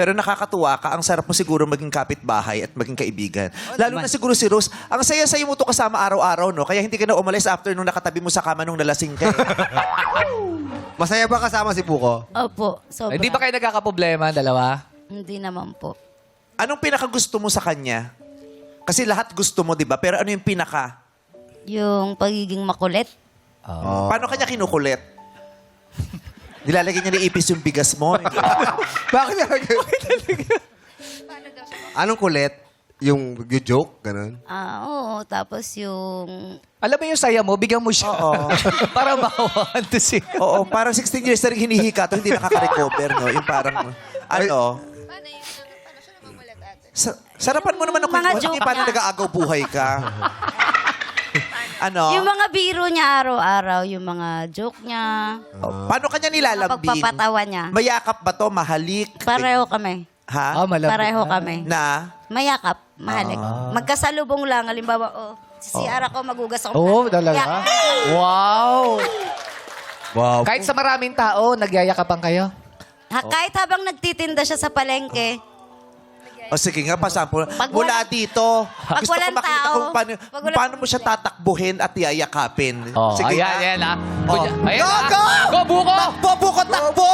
Pero nakakatuwa ka, ang sarap mo siguro maging kapitbahay at maging kaibigan. Lalo na siguro si Rose, ang saya-saya mo to kasama araw-araw, no? Kaya hindi ka na umalis after nung nakatabi mo sa kama nung nalasing ka. Masaya ba kasama si Buko? Opo, sobra. Hindi ba kayo nagkakaproblema, dalawa? Hindi naman po. Anong pinakagusto mo sa kanya? Kasi lahat gusto mo, di ba? Pero ano yung pinaka? Yung pagiging makulit. Paano kanya kinukulit? Nilalagay niya ni ipis yung bigas mo. Bakit talaga? Anong kulit? Yung joke? Ganun? Oo. Tapos yung... Alam mo yung saya mo, bigyan mo siya. Oo. Para makuhaan to siya. Oo, parang 16 years na rin hinihika to, hindi nakaka-recover, no? Yung parang, ano? Sarapan mo naman ng Mga kwento. joke Paano niya. nag-aagaw buhay ka? Ano? Yung mga biro niya araw-araw, yung mga joke niya, Paano kanya nilalambing? pagpapatawa niya. Mayakap ba to? Mahalik? Pareho kami. Ha? Malapit Pareho na. kami. Na? Mayakap, mahalik. Magkasalubong lang. Halimbawa, CR ako, magugas ako. Oo, talaga? Yak. Wow! Wow. Kahit sa maraming tao, nagyayakapan kayo? Kahit habang nagtitinda siya sa palengke, O sige nga, pasample. Pag Mula wala- dito, pag gusto ko walang makita tao, kung paano, pag walang- paano mo siya tatakbuhin at yayakapin. Oh, Sige ayan, nga. ayan ah. Oh. Ayan Go, ah. go! Go, buko! Takbo, buko, takbo!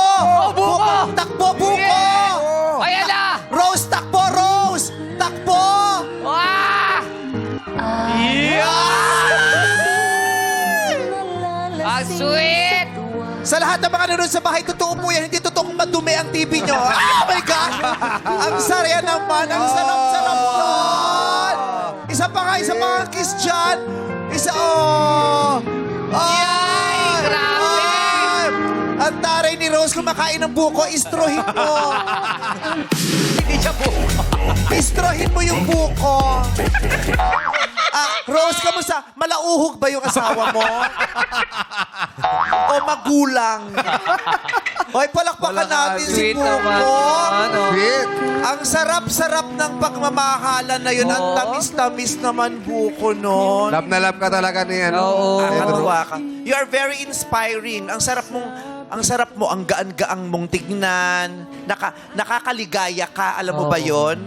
Buko! Takbo, buko! Yeah! Ayan na! Rose, takbo, Rose! Takbo! Ah! Ang sweet! Sa lahat ng mga nanonood sa bahay, totoo po yan. Hindi totoong madumi ang TV nyo. Oh my God! Ang sarya naman. Ang sarap-sarap nun! Isa pa nga kiss dyan. Isa, oh! Yay! Grabe! Ay! Ang taray ni Rose kumakain ng buko, istrohin mo. Hindi siya buko. Istrohin mo yung buko. Rose, kamusta? Malauhog ba yung asawa mo? O magulang? Hoy, palakpakan natin si Sweet naman. Buko. Ano? Sweet. Ang sarap-sarap ng pagmamahalan na yun. Ang Oo. tamis-tamis naman Buko nun. Love na love ka talaga ni ano. Oo. Nakakatuwa ka. You are very inspiring. Ang sarap mo, ang gaan-gaang mong tignan. Nakakaligaya ka. Alam mo ba yon?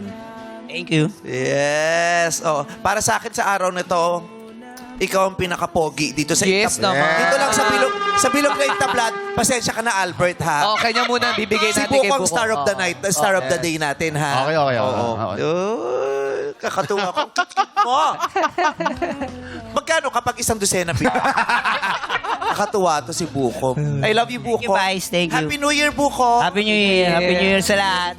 Thank you. Yes. Oh, para sa akin sa araw nito, ikaw ang pinaka-pogi dito sa Yes naman. Dito lang sa bilog na Itablad. Pasensya ka na, Albert, ha? Okay niya muna, bibigay Si natin kay Buko ang Buko. star of the night, star of the Okay. day natin, ha? Okay. Oo. Kakatuwa ko. Ang cute mo. Magkano kapag isang dosena pinag? Nakatuwa to si Buko. I love you, Buko. Thank you, guys. Thank you. Happy New Year, Buko. Happy New Year. Happy New Year sa lahat.